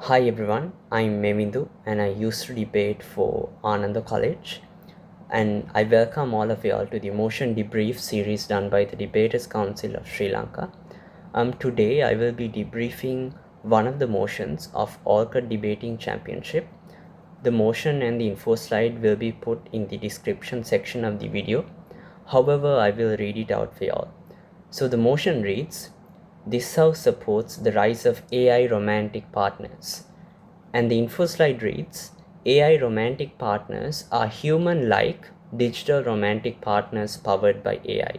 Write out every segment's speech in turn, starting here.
Hi everyone, I'm Mevindu and I used to debate for Ananda College, and I welcome all of you all to the Motion Debrief series done by the Debaters Council of Sri Lanka. Today I will be debriefing one of the motions of Olcott Debating Championship. The motion and the info slide will be put in the description section of the video. However, I will read it out for you all. So the motion reads, "This House supports the rise of AI romantic partners." And the info slide reads, "AI romantic partners are human-like digital romantic partners powered by AI.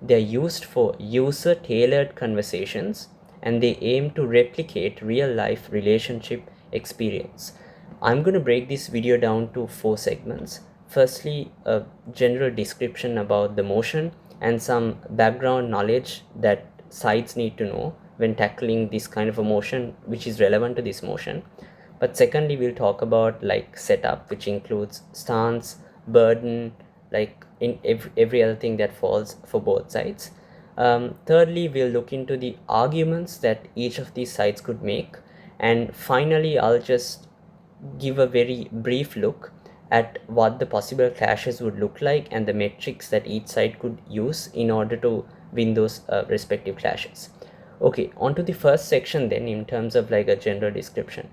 They are used for user-tailored conversations and they aim to replicate real-life relationship experience." I'm going to break this video down to 4 segments. Firstly, a general description about the motion and some background knowledge that sides need to know when tackling this kind of a motion which is relevant to this motion. But secondly, we'll talk about like setup, which includes stance, burden, like in every other thing that falls for both sides. Thirdly, we'll look into the arguments that each of these sides could make. And finally, I'll just give a very brief look at what the possible clashes would look like and the metrics that each side could use in order to win those respective clashes. Okay, on to the first section then in terms of like a general description.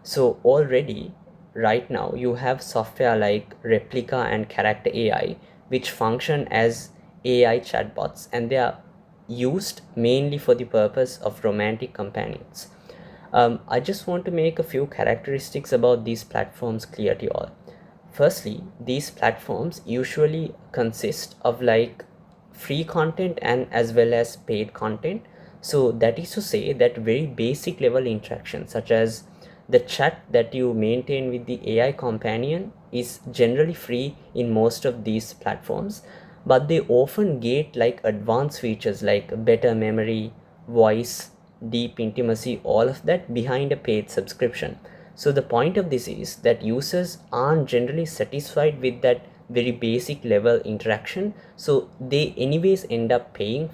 So already right now you have software like Replica and Character AI which function as AI chatbots, and they are used mainly for the purpose of romantic companions. I just want to make a few characteristics about these platforms clear to you all. Firstly, these platforms usually consist of like free content and as well as paid content. So that is to say that very basic level interaction such as the chat that you maintain with the AI companion is generally free in most of these platforms, but they often get like advanced features like better memory, voice, deep intimacy, all of that behind a paid subscription. So the point of this is that users aren't generally satisfied with that very basic level interaction, so they anyways end up paying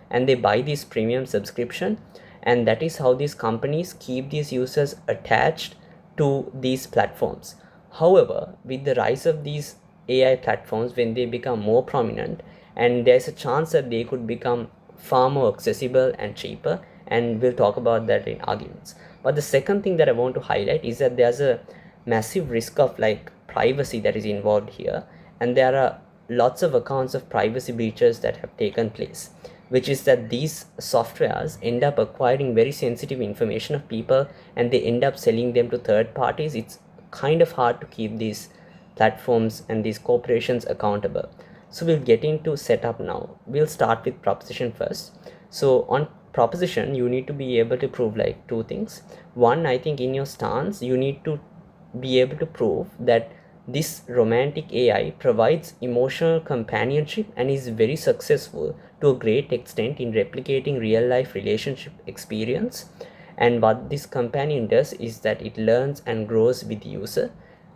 and they buy this premium subscription, and that is how these companies keep these users attached to these platforms. However, with the rise of these AI platforms, when they become more prominent, and there's a chance that they could become far more accessible and cheaper, and we'll talk about that in arguments. But the second thing that I want to highlight is that there's a massive risk of like privacy that is involved here, and there are lots of accounts of privacy breaches that have taken place, which is that these softwares end up acquiring very sensitive information of people and they end up selling them to third parties. It's kind of hard to keep these platforms and these corporations accountable. So we'll get into setup now. We'll start with proposition first. So on proposition, you need to be able to prove like two things. One, I think in your stance, you need to be able to prove that this romantic AI provides emotional companionship and is very successful to a great extent in replicating real life relationship experience. And what this companion does is that it learns and grows with the user.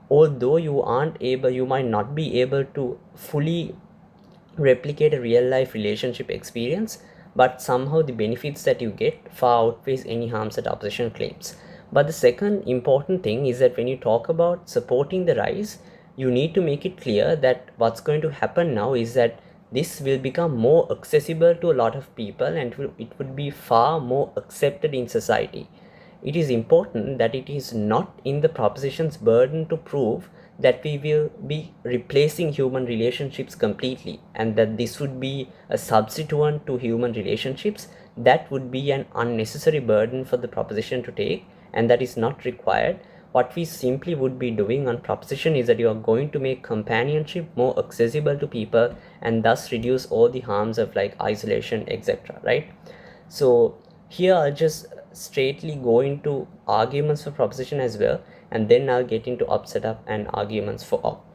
Although you might not be able to fully replicate a real life relationship experience, but somehow the benefits that you get far outweighs any harms that opposition claims. But the second important thing is that when you talk about supporting the rise, you need to make it clear that what's going to happen now is that this will become more accessible to a lot of people and it would be far more accepted in society. It is important that it is not in the proposition's burden to prove that we will be replacing human relationships completely and that this would be a substituent to human relationships. That would be an unnecessary burden for the proposition to take, and that is not required. What we simply would be doing on proposition is that you are going to make companionship more accessible to people and thus reduce all the harms of like isolation, etc., right? So here I'll just straightly go into arguments for proposition as well, and then I'll get into up setup and arguments for op.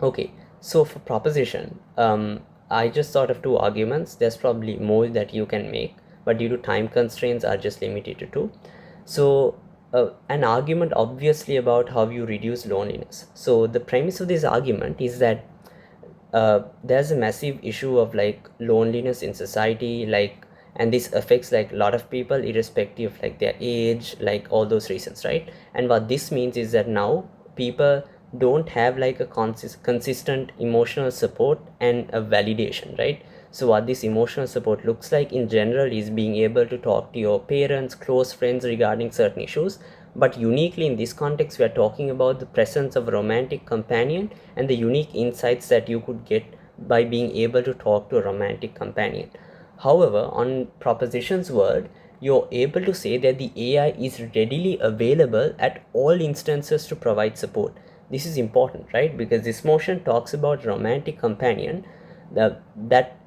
Okay, so for proposition, I just thought of two arguments. There's probably more that you can make, but due to time constraints, are just limited to two. So an argument obviously about how you reduce loneliness. So the premise of this argument is that there's a massive issue of like loneliness in society, like and this affects like a lot of people irrespective of like their age, like all those reasons, right? And what this means is that now people don't have like a consistent emotional support and a validation, right? So what this emotional support looks like in general is being able to talk to your parents, close friends regarding certain issues, but uniquely in this context we are talking about the presence of a romantic companion and the unique insights that you could get by being able to talk to a romantic companion. However, on propositions world, you're able to say that the AI is readily available at all instances to provide support. This is important, right? Because this motion talks about romantic companion. That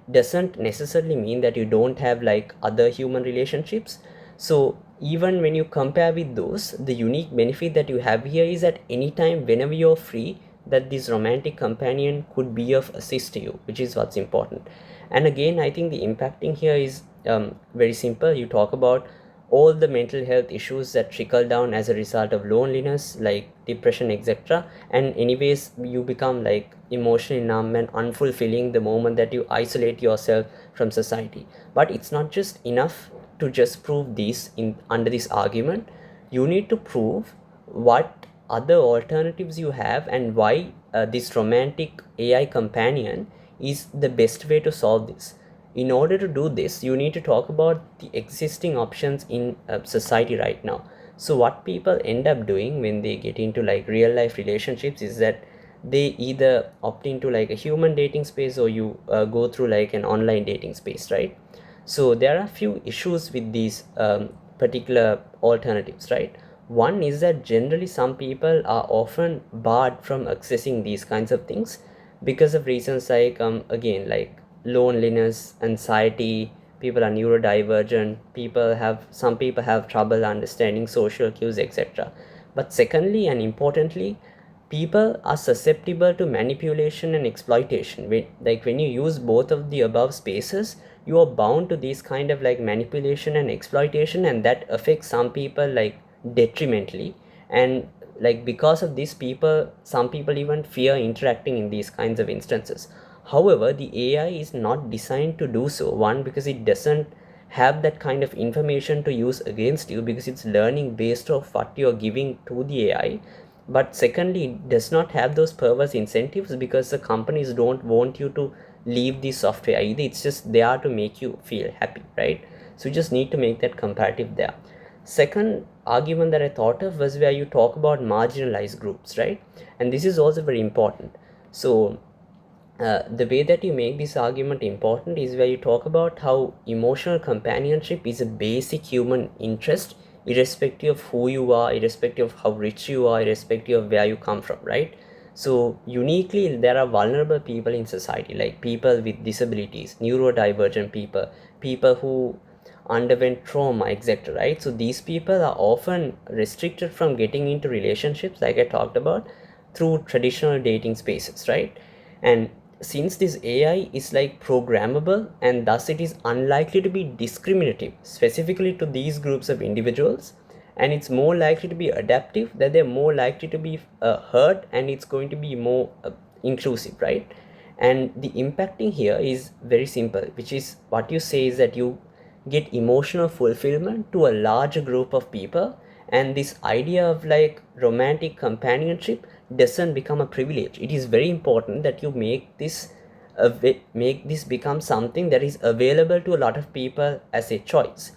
doesn't necessarily mean that you don't have like other human relationships. So even when you compare with those, the unique benefit that you have here is at any time whenever you're free, that this romantic companion could be of assist to you, which is what's important. And again, I think the impacting here is very simple. You talk about all the mental health issues that trickle down as a result of loneliness, like depression, etc. And anyways, you become like emotionally numb and unfulfilling the moment that you isolate yourself from society. But it's not just enough to just prove this in under this argument. You need to prove what other alternatives you have and why this romantic AI companion is the best way to solve this. In order to do this, you need to talk about the existing options in society right now. So what people end up doing when they get into like real life relationships is that they either opt into like a human dating space, or you go through like an online dating space, right? So there are a few issues with these particular alternatives, right? One is that generally some people are often barred from accessing these kinds of things because of reasons like again, like loneliness, anxiety. People are neurodivergent. Some people have trouble understanding social cues, etc. But secondly and importantly, people are susceptible to manipulation and exploitation. When you use both of the above spaces, you are bound to these kind of like manipulation and exploitation, and that affects some people like detrimentally. And like because of this, some people even fear interacting in these kinds of instances. However, the AI is not designed to do so. One, because it doesn't have that kind of information to use against you, because it's learning based off what you're giving to the AI. But secondly, it does not have those perverse incentives, because the companies don't want you to leave the software either. It's just there to make you feel happy, right? So you just need to make that comparative there. Second argument that I thought of was where you talk about marginalized groups, right? And this is also very important. So the way that you make this argument important is where you talk about how emotional companionship is a basic human interest, irrespective of who you are, irrespective of how rich you are, irrespective of where you come from, right? So uniquely, there are vulnerable people in society, like people with disabilities, neurodivergent people, people who underwent trauma, etc., right? So these people are often restricted from getting into relationships, like I talked about, through traditional dating spaces, right? And since this AI is like programmable, and thus it is unlikely to be discriminative specifically to these groups of individuals, and it's more likely to be adaptive, that they're more likely to be heard, and it's going to be more inclusive, right? And the impacting here is very simple, which is what you say is that you get emotional fulfillment to a larger group of people, and this idea of like romantic companionship doesn't become a privilege. It is very important that you make this become something that is available to a lot of people as a choice,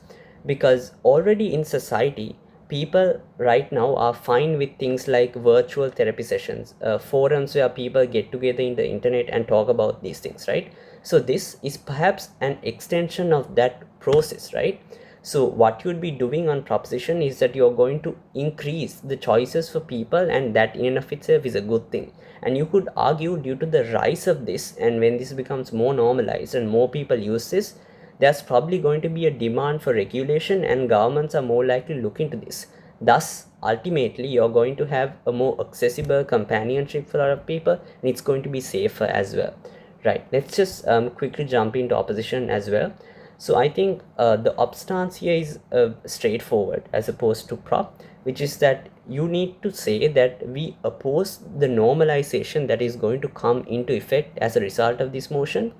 because already in society, people right now are fine with things like virtual therapy sessions, forums where people get together in the internet and talk about these things, right? So this is perhaps an extension of that process, right? So what you would be doing on proposition is that you're going to increase the choices for people, and that in and of itself is a good thing. And you could argue, due to the rise of this, and when this becomes more normalized and more people use this, there's probably going to be a demand for regulation, and governments are more likely to look into this. Thus, ultimately, you're going to have a more accessible companionship for a lot of people, and it's going to be safer as well. Right, let's just quickly jump into opposition as well. So I think the op stance here is straightforward as opposed to prop, which is that you need to say that we oppose the normalization that is going to come into effect as a result of this motion,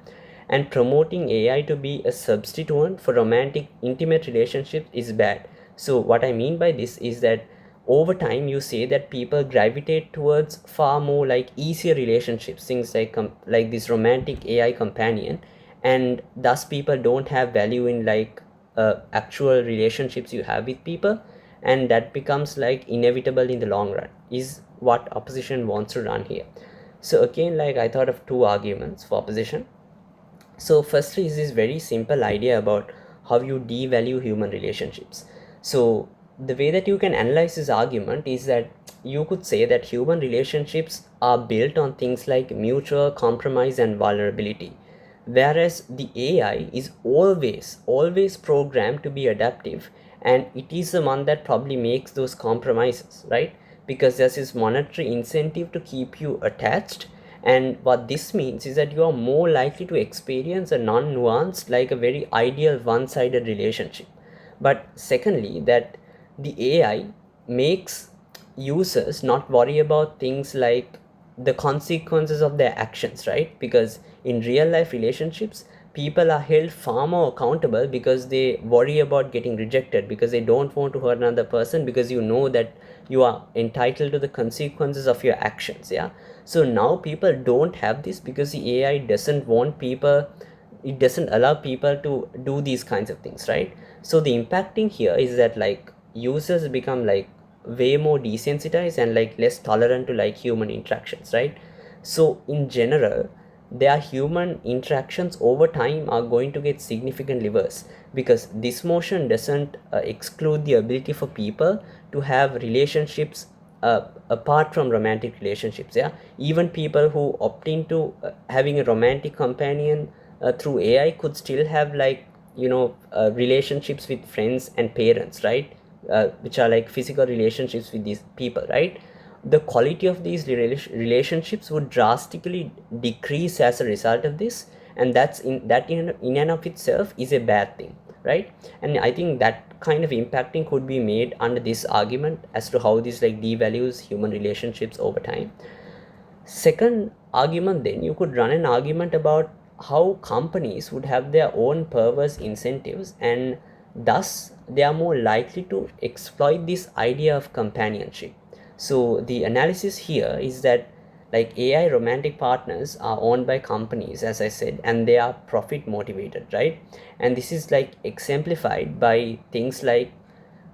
and promoting AI to be a substitute for romantic intimate relationships is bad. So what I mean by this is that over time you say that people gravitate towards far more like easier relationships, things like this romantic AI companion, and thus people don't have value in like actual relationships you have with people, and that becomes like inevitable in the long run, is what opposition wants to run here. So again, like I thought of two arguments for opposition. So firstly is this very simple idea about how you devalue human relationships. So the way that you can analyze this argument is that you could say that human relationships are built on things like mutual compromise and vulnerability, whereas the AI is always programmed to be adaptive, and it is the one that probably makes those compromises, right? Because there's this monetary incentive to keep you attached, and what this means is that you are more likely to experience a non-nuanced, like a very ideal one-sided relationship. But secondly, that the AI makes users not worry about things like the consequences of their actions, right? Because in real life relationships, people are held far more accountable because they worry about getting rejected, because they don't want to hurt another person, because you know that you are entitled to the consequences of your actions. Yeah, so now people don't have this because the AI doesn't want people, it doesn't allow people to do these kinds of things, right? So the impacting here is that like users become like way more desensitized and like less tolerant to like human interactions, right? So in general, their human interactions over time are going to get significantly worse, because this motion doesn't exclude the ability for people to have relationships apart from romantic relationships. Yeah, even people who opt into having a romantic companion through AI could still have like relationships with friends and parents, right? Which are like physical relationships with these people, right? The quality of these relationships would drastically decrease as a result of this, and in and of itself is a bad thing, right? And I think that kind of impacting could be made under this argument as to how this like devalues human relationships over time. Second argument, then you could run an argument about how companies would have their own perverse incentives, and thus they are more likely to exploit this idea of companionship. So the analysis here is that like AI romantic partners are owned by companies, as I said, and they are profit motivated, right? And this is like exemplified by things like,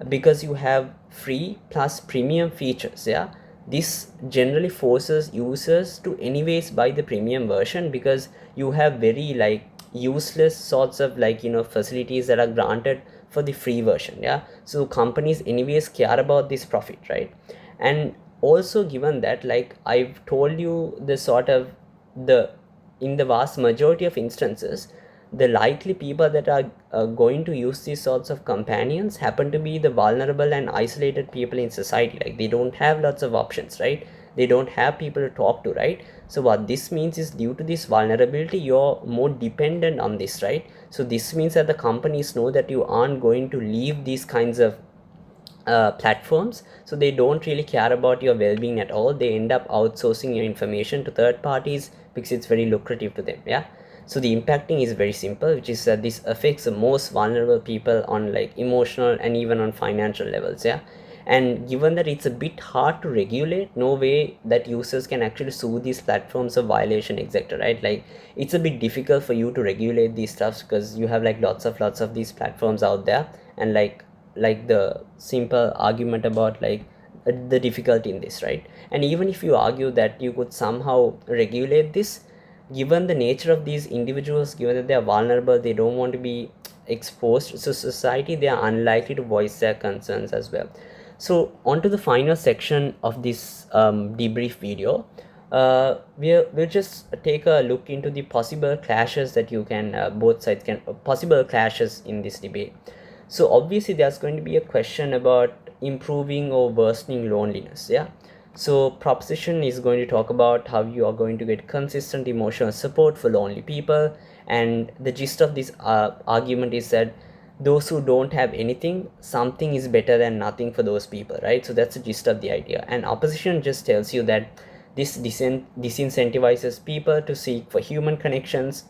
because you have free plus premium features. Yeah, this generally forces users to anyways buy the premium version, because you have very like useless sorts of like facilities that are granted for the free version. Yeah, so companies anyways care about this profit, right? And also, given that like I've told you, the sort of the in the vast majority of instances, the likely people that are going to use these sorts of companions happen to be the vulnerable and isolated people in society. Like they don't have lots of options, right? They don't have people to talk to, right? So what this means is, due to this vulnerability, you're more dependent on this, right? So this means that the companies know that you aren't going to leave these kinds of platforms, so they don't really care about your well-being at all. They end up outsourcing your information to third parties because it's very lucrative to them. Yeah, so the impacting is very simple, which is that this affects the most vulnerable people on like emotional and even on financial levels. Yeah, and given that it's a bit hard to regulate, no way that users can actually sue these platforms of violation, etc., right? Like it's a bit difficult for you to regulate these stuffs because you have like lots of these platforms out there, and like the simple argument about like the difficulty in this, right? And even if you argue that you could somehow regulate this, given the nature of these individuals, given that they are vulnerable, they don't want to be exposed to society, they are unlikely to voice their concerns as well. So on to the final section of this debrief video. We'll just take a look into the possible clashes that you can both sides can possible clashes in this debate. So obviously there's going to be a question about improving or worsening loneliness. Yeah, so proposition is going to talk about how you are going to get consistent emotional support for lonely people, and the gist of this argument is that those who don't have anything, something is better than nothing for those people, right? So that's the gist of the idea. And opposition just tells you that this disincentivizes people to seek for human connections,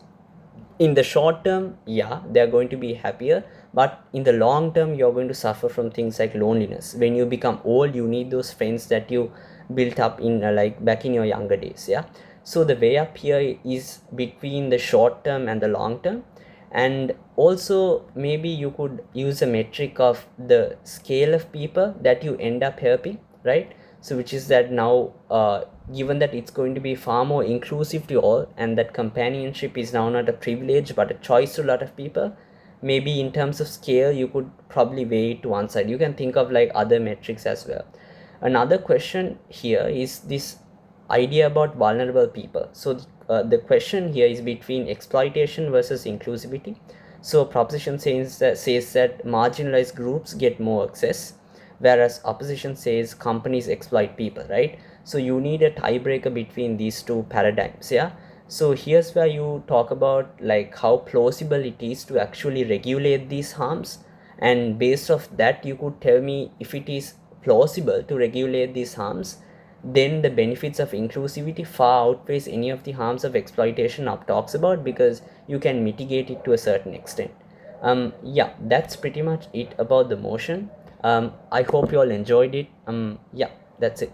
in the short term, yeah, they're going to be happier, but in the long term, you're going to suffer from things like loneliness. When you become old, you need those friends that you built up in like back in your younger days. Yeah, so the way up here is between the short term and the long term. And also maybe you could use a metric of the scale of people that you end up helping, right? So which is that now, given that it's going to be far more inclusive to all, and that companionship is now not a privilege but a choice to a lot of people, maybe in terms of scale you could probably weigh it to one side. You can think of like other metrics as well. Another question here is this idea about vulnerable people. So the question here is between exploitation versus inclusivity. So proposition says that marginalized groups get more access, whereas opposition says companies exploit people, right? So you need a tiebreaker between these two paradigms. Yeah, so here's where you talk about like how plausible it is to actually regulate these harms, and based off that you could tell me if it is plausible to regulate these harms, then the benefits of inclusivity far outweighs any of the harms of exploitation up talks about, because you can mitigate it to a certain extent. Yeah, that's pretty much it about the motion. I hope you all enjoyed it. Yeah, that's it.